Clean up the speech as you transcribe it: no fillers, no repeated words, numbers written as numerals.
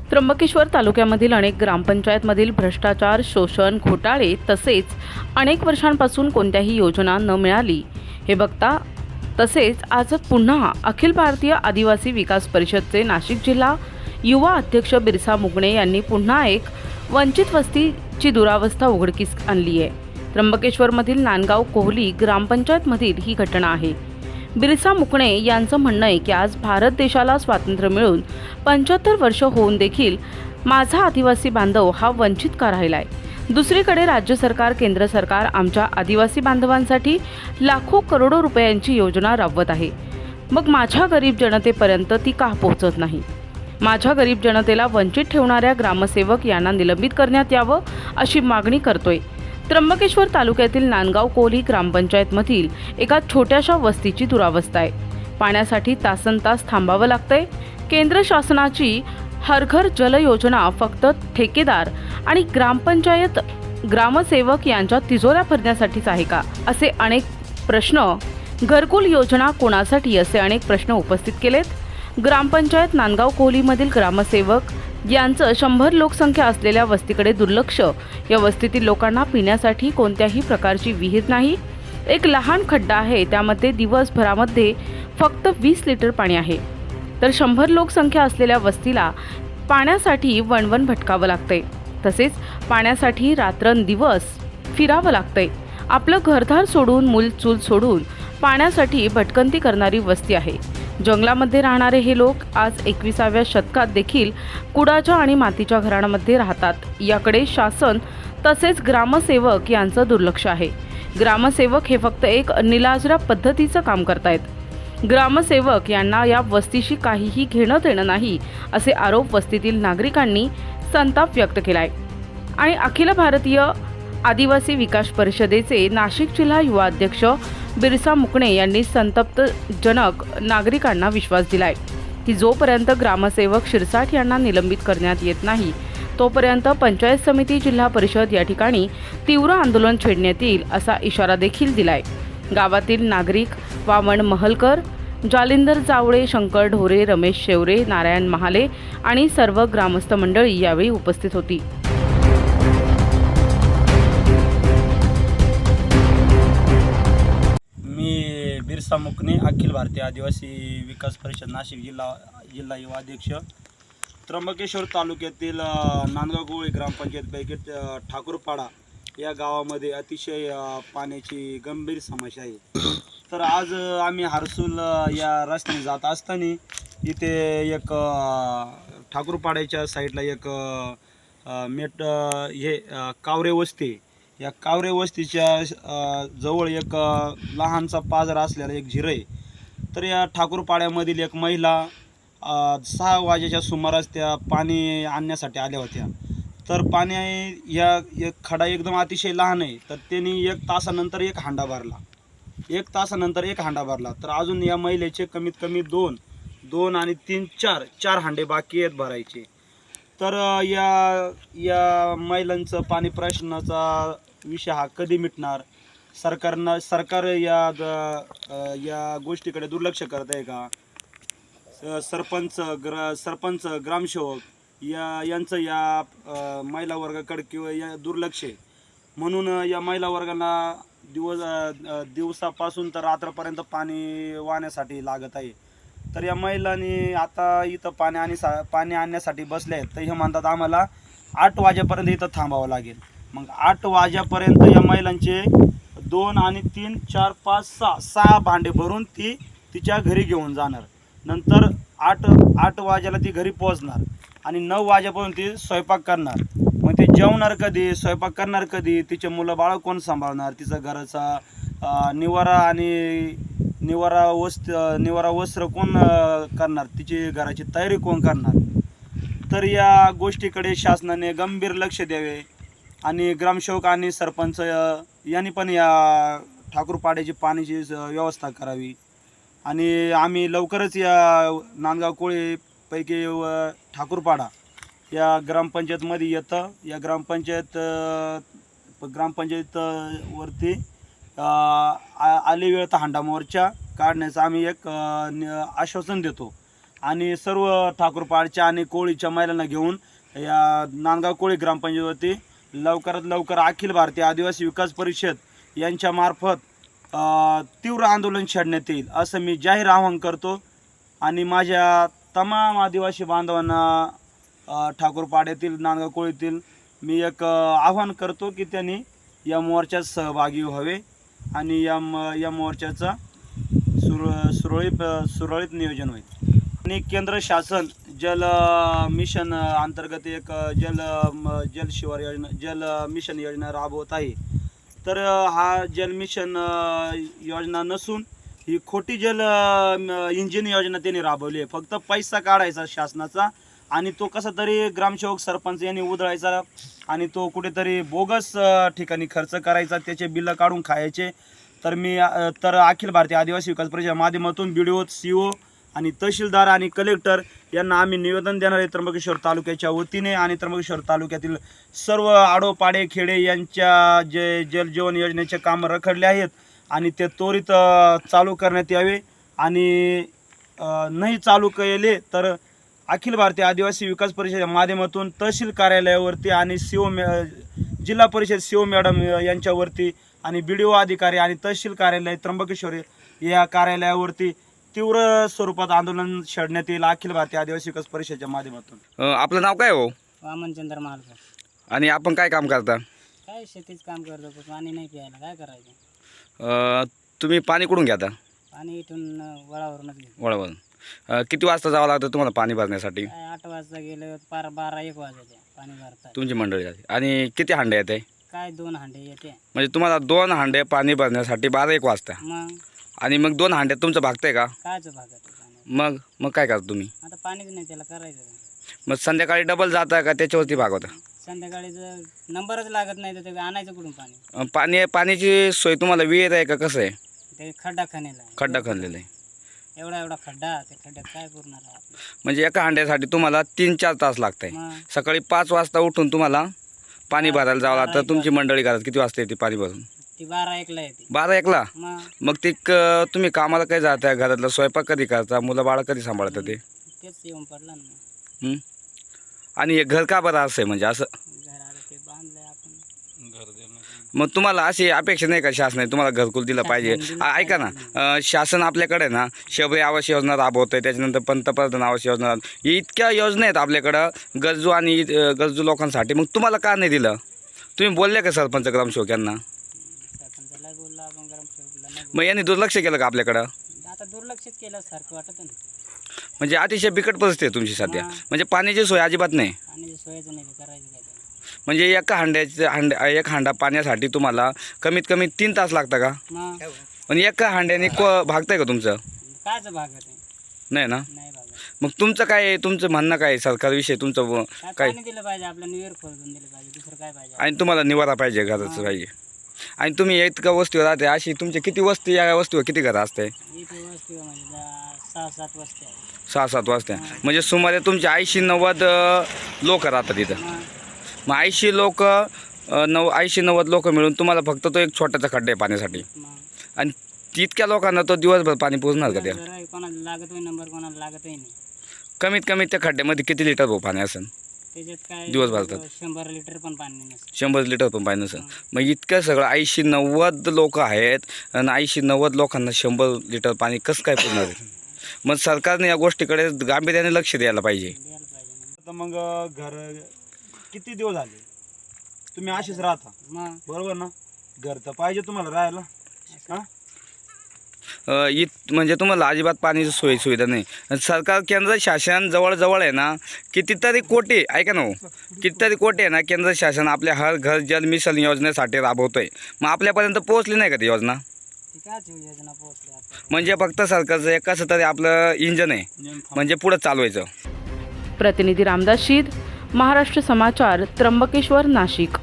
त्र्यंबकेश्वर तालुक्यामधील अनेक ग्रामपंचायतमधील भ्रष्टाचार, शोषण, घोटाळे तसेच अनेक वर्षांपासून कोणत्याही योजना न मिळाली हे बघता तसेच आज पुन्हा अखिल भारतीय आदिवासी विकास परिषदचे नाशिक जिल्हा युवा अध्यक्ष बिरसा मुगणे यांनी पुन्हा एक वंचित वस्तीची दुरावस्था उघडकीस आणली आहे। त्र्यंबकेश्वरमधील नांदगाव कोहली ग्रामपंचायतमधील ही घटना आहे। बिरसा मुगणे यांचं म्हणणं आहे की आज भारत देशाला स्वातंत्र्य मिळून 75 वर्ष होऊन देखील माझा आदिवासी बांधव हा वंचित का राहिलाय। दुसरीकडे राज्य सरकार, केंद्र सरकार आमच्या आदिवासी बांधवांसाठी लाखो करोडो रुपयांची योजना राबवत आहे, मग माझ्या गरीब जनतेपर्यंत ती का पोहोचत नाही। माझ्या गरीब जनतेला वंचित ठेवणाऱ्या ग्रामसेवक यांना निलंबित करण्यात यावं अशी मागणी करतोय। त्र्यंबकेश्वर तालुक्यातील नांदगाव कोहली ग्रामपंचायतमधील एका छोट्याशा वस्तीची दुरावस्था आहे। पाण्यासाठी तासनतास थांबावं लागतंय। केंद्र शासनाची हर घर जल योजना फक्त ठेकेदार आणि ग्रामपंचायत ग्रामसेवक यांच्या तिजोऱ्या भरण्यासाठीच आहे का, असे अनेक प्रश्न, घरकुल योजना कोणासाठी, असे अनेक प्रश्न उपस्थित केलेत। ग्रामपंचायत नांदगाव कोहलीमधील ग्रामसेवक यांचं 100 लोकसंख्या असलेल्या वस्तीकडे दुर्लक्ष। या वस्तीतील लोकांना पिण्यासाठी कोणत्याही प्रकारची विहीर नाही, एक लहान खड्डा आहे, त्यामध्ये दिवसभरामध्ये फक्त 20 लिटर पाणी आहे। तर 100 लोकसंख्या असलेल्या वस्तीला पाण्यासाठी वणवण भटकावं लागतंय, तसेच पाण्यासाठी रात्रंदिवस फिरावं लागतंय। आपलं घरदार सोडून, मूलचूल सोडून पाण्यासाठी भटकंती करणारी वस्ती आहे। जंगलामध्ये राहणारे हे लोक आज 21व्या शतकात देखील कुडाच्या आणि मातीच्या घरांमध्ये राहतात। याकडे शासन तसेच ग्रामसेवक यांचं दुर्लक्ष आहे। ग्रामसेवक हे फक्त एक निलाजऱ्या पद्धतीचं काम करतायत। ग्रामसेवक यांना या वस्तीशी काहीही घेणं देणं नाही, असे आरोप वस्तीतील नागरिकांनी संताप व्यक्त केलाय। आणि अखिल भारतीय आदिवासी विकास परिषदेचे नाशिक जिल्हा युवा अध्यक्ष बिरसा मुगणे यांनी संतप्तजनक नागरिकांना विश्वास दिलाय की जोपर्यंत ग्रामसेवक शिरसाट यांना निलंबित करण्यात येत नाही तोपर्यंत पंचायत समिती, जिल्हा परिषद या ठिकाणी तीव्र आंदोलन छेडण्यात येईल, असा इशारा देखील दिलाय। गावातील नागरिक वामन महलकर, जालिंदर जावळे, शंकर ढोरे, रमेश शेवरे, नारायण महाले आणि सर्व ग्रामस्थ मंडळी यावेळी उपस्थित होती। बिरसा मुगणे, अखिल भारतीय आदिवासी विकास परिषद नाशिक जिल्हा युवा अध्यक्ष। त्र्यंबकेश्वर तालुक्यातील नांदगाव कोहली ग्रामपंचायतपैकी ठाकूरपाडा या गावामध्ये अतिशय पाण्याची गंभीर समस्या आहे। तर आज आम्ही हरसूल या रस्त्याने जात असताना इथे एक ठाकूरपाड्याच्या साईडला एक कावरे वस्ती, या कावरे वस्तीच्या जवळ एक लहानसा पाझर असलेला एक झिरं आहे। तर या ठाकूरपाड्यामधील एक महिला 6 वाजेच्या सुमारास त्या पाणी आणण्यासाठी आल्या होत्या। तर पाणी या एक खडा एकदम अतिशय लहान आहे, तर त्यांनी 1 तासानंतर एक हांडा भरला। तर अजून या महिलेचे कमीत कमी 2 आणि 3 4 हांडे बाकी आहेत भरायचे। तर या महिलांचं पाणी प्रश्नाचा विषय हा कधी मिटणार? सरकार या गोष्टीकडे दुर्लक्ष करत आहे का? सरपंच ग्रामसेवक यांचं या महिला वर्गाकडे किंवा या दुर्लक्ष आहे, म्हणून या महिला वर्गाला दिवसापासून तर रात्रपर्यंत पाणी वाहण्यासाठी लागत आहे। तर या महिलांनी आता इथं पाणी आणण्यासाठी बसले आहेत, तर हे म्हणतात आम्हाला 8 वाजेपर्यंत इथं थांबावं लागेल। मग 8 वाजेपर्यंत या महिलांचे 2 आणि 3 4 5 6 भांडे भरून ती तिच्या घरी घेऊन जाणार। नंतर 8 वाजेला ती घरी पोहोचणार आणि 9 वाजेपर्यंत ती स्वयंपाक करणार। मग ती जेवणार कधी, स्वयंपाक करणार कधी, तिचे मुलं बाळ कोण सांभाळणार, तिचा घराचा निवारा वस्त्र कोण करणार, तिची घराची तयारी कोण करणार? तर या गोष्टीकडे शासनाने गंभीर लक्ष द्यावे आणि ग्रामसेवक आणि सरपंच यांनी पण या ठाकूरपाड्याची पाण्याची व्यवस्था करावी। आणि आम्ही लवकरच या नांदगाव कोळीपैकी ठाकूरपाडा या ग्रामपंचायतमध्ये येतं। या ग्रामपंचायतवरती आली वेळ तर हांडा मोर्चा काढण्याचं आम्ही एक आश्वासन देतो। आणि सर्व ठाकूरपाडच्या आणि कोळीच्या महिलांना घेऊन या नांदगाव कोळी ग्रामपंचायतीवरती लवकरात लवकर अखिल भारतीय आदिवासी विकास परिषद यांच्या मार्फत तीव्र आंदोलन छेडण्यात येईल असं मी जाहीर आवाहन करतो. आणि माझ्या तमाम आदिवासी बांधवांना ठाकूरपाड्यातील नांदगाव कोळीतील मी एक आवाहन करतो की त्यांनी या मोर्चात सहभागी व्हावे आणि या मोर्चाचा सुरळीत नियोजन होईल. आणि केंद्र शासन जल मिशन अंतर्गत एक जल शिवार योजना जल मिशन योजना राबवत आहे. तर हा जल मिशन योजना नसून ही खोटी जल इंजिन योजना त्यांनी राबवली आहे. फक्त पैसा काढायचा शासनाचा आणि तो कसा तरी ग्रामसेवक सरपंच यांनी उधळायचा आणि तो कुठेतरी बोगस ठिकाणी खर्च करायचा, त्याचे बिल्लं काढून खायचे. तर अखिल भारतीय आदिवासी विकास परिषदेच्या माध्यमातून BDO, CO आणि तहसीलदार आणि कलेक्टर यांना आम्ही निवेदन देणार आहे त्र्यंबकेश्वर तालुक्याच्या वतीने. आणि त्र्यंबकेश्वर तालुक्यातील सर्व आडोपाडे खेडे यांच्या जे जलजीवन योजनेचे कामं रखडले आहेत आणि ते त्वरित चालू करण्यात यावे. आणि नाही चालू केले तर अखिल भारतीय आदिवासी विकास परिषदेच्या माध्यमातून तहसील कार्यालयावरती आणि जिल्हा परिषद CO मॅडम यांच्यावरती आणि BDO अधिकारी आणि तहसील कार्यालय त्र्यंबकेश्वर या कार्यालयावरती तीव्र स्वरूपात आंदोलन छेडण्यात येईल अखिल भारतीय आदिवासी विकास परिषदेच्या माध्यमातून. आपलं नाव काय हो? वामनचंद्र मालकर. आणि आपण काय काम करता? काय शेतीच काम करतो, पण पाणी नाही प्यायला, काय करायचं? तुम्ही पाणी कुठून घेता? पाणी इथून वळावरूनच घेतो. वळवून. किती वाजता जावं लागतं तुम्हाला पाणी भरण्यासाठी? काय 8 वाजता गेलं पार 12-1 वाजायचे पाणी भरतात. तुमची मंडळी जाते. आणि किती हांडे येते? काय 2 हांडे येते. म्हणजे तुम्हाला 2 हांडे पाणी भरण्यासाठी 12-1 वाजता. मग आणि मग 2 हांड्यात तुमचं भागतंय का? कायचं भागत पाणी? मग काय करता तुम्ही? आता पाणीच नाही, त्याला करायचं काय? मग संध्याकाळी डबल जाता का त्याच्यावरती भागवता? संध्याकाळी जर नंबरच लागत नाही तर ते आणायचं कुठून पाणी? पाण्याची सोय तुम्हाला विहीर आहे का कसं आहे? ते खड्डा खणलेला आहे. खड्डा खणलेला आहे. एवढा खड्डा, ते खड्ड्यात काय पुरणार आहे आपलं? म्हणजे एका हांड्यासाठी तुम्हाला 3-4 तास लागतंय. मग सकाळी 5 वाजता उठून तुम्हाला पाणी भरायला जावं लागतं. तुमची मंडळी घरात किती वाजता येते पाणी भरून? ती 12-1 येते. 12-1ला? मग मग तुम्ही कामाला काय जाताय? घरातला स्वयंपाक कधी करता? मुलं बाळा कधी सांभाळता ते? तेच येऊन पडलं ना. आणि हे घर का बरं असं आहे म्हणजे असं? घराला ते बांधलंय आपण. मग तुम्हाला अशी अपेक्षा नाही का शासनाने तुम्हाला घरकुल दिलं पाहिजे? ऐका ना, शासन आपल्याकडे ना शबरी आवास योजना राबवतंय, त्याच्यानंतर पंतप्रधान आवास योजना, इतक्या योजना आहेत आपल्याकडं गरजू आणि गरजू लोकांसाठी. मग तुम्हाला का नाही दिलं? तुम्ही बोलले का सरपंच ग्रामसेवक यांना? सरपंचाला बोलला आपण, ग्रामसेवकला नाही मग यांनी दुर्लक्ष केलं का आपल्याकडं? बोलला. आता दुर्लक्षित केल्यासारखं वाटत ना. म्हणजे अतिशय बिकट परिस्थिती आहे तुमची सध्या. म्हणजे पाण्याची सोय अजिबात नाही. आणि सोयाचं नाही, ते करायचं काय? म्हणजे एक हांडा पाण्यासाठी तुम्हाला कमीत कमी 3 तास लागतं का? मग आणि एका हांड्याने भागतंय का तुमचं? कायचं भागत आहे? नाही ना. नाही भागत. मग तुमचं काय आहे? तुमचं म्हणणं काय आहे सरकारविषयी? तुमचं काय काय? पाणी दिलं पाहिजे, आपल्याला विहीर खोदून दिलं पाहिजे, दुसरं काय पाहिजे? आणि तुम्हाला निवारा पाहिजे, घराचं पाहिजे. आणि तुम्ही इतका वस्तीवर राहते, अशी तुमची किती वस्ती, या वस्तीवर किती घरं असते? इथे वस्ती म्हणजे 6-7 वस्ती आहे. 6-7 वस्त्या. म्हणजे सुमारे तुमचे 80-90 लोक राहतात इथं. मग 80-90 लोक मिळून तुम्हाला फक्त तो एक छोटासा खड्डा आहे पाण्यासाठी. मग आणि तितक्या लोकांना तो दिवसभर पाणी पोचणार का? त्या जरा कोणाला लागत होई नंबर, कोणाला लागतही नाही. कमीत कमी त्या खड्ड्यामध्ये किती लिटर पाणी असेल? त्याच्यात काय दिवसभरात 100 लिटर पण पाणी नसतं. 100 लिटर पण पाणी नसेल. मग इतकं सगळं 80-90 लोक आहेत आणि 80-90 लोकांना 100 लिटर पाणी कसं काय पुरणार आहे? मग सरकारने या गोष्टीकडे गांभीर्याने लक्ष द्यायला पाहिजे. द्यायला पाहिजे ना. तर मग घर किती दिवस झाले तुम्ही असेच राहता, मग बरोबर ना? घर तर पाहिजे तुम्हाला राहायला. हां, म्हणजे तुम्हाला अजिबात पाण्याची सोयी सुविधा नाही. सरकार केंद्र शासन जवळजवळ आहे ना, कितीतरी कोटी, ऐका ना हो, कितीतरी कोटी आहे ना केंद्र शासन आपल्या हर घर जल मिशन योजनेसाठी राबवतोय. मग आपल्यापर्यंत पोहोचली नाही का ती योजना? ती काय योजना पोहोचली आता? म्हणजे फक्त सरकारचं एक कसं तरी आपलं इंजन आहे, म्हणजे पुढं चालवायचं. प्रतिनिधी रामदास शीद, महाराष्ट्र समाचार, त्र्यंबकेश्वर, नाशिक.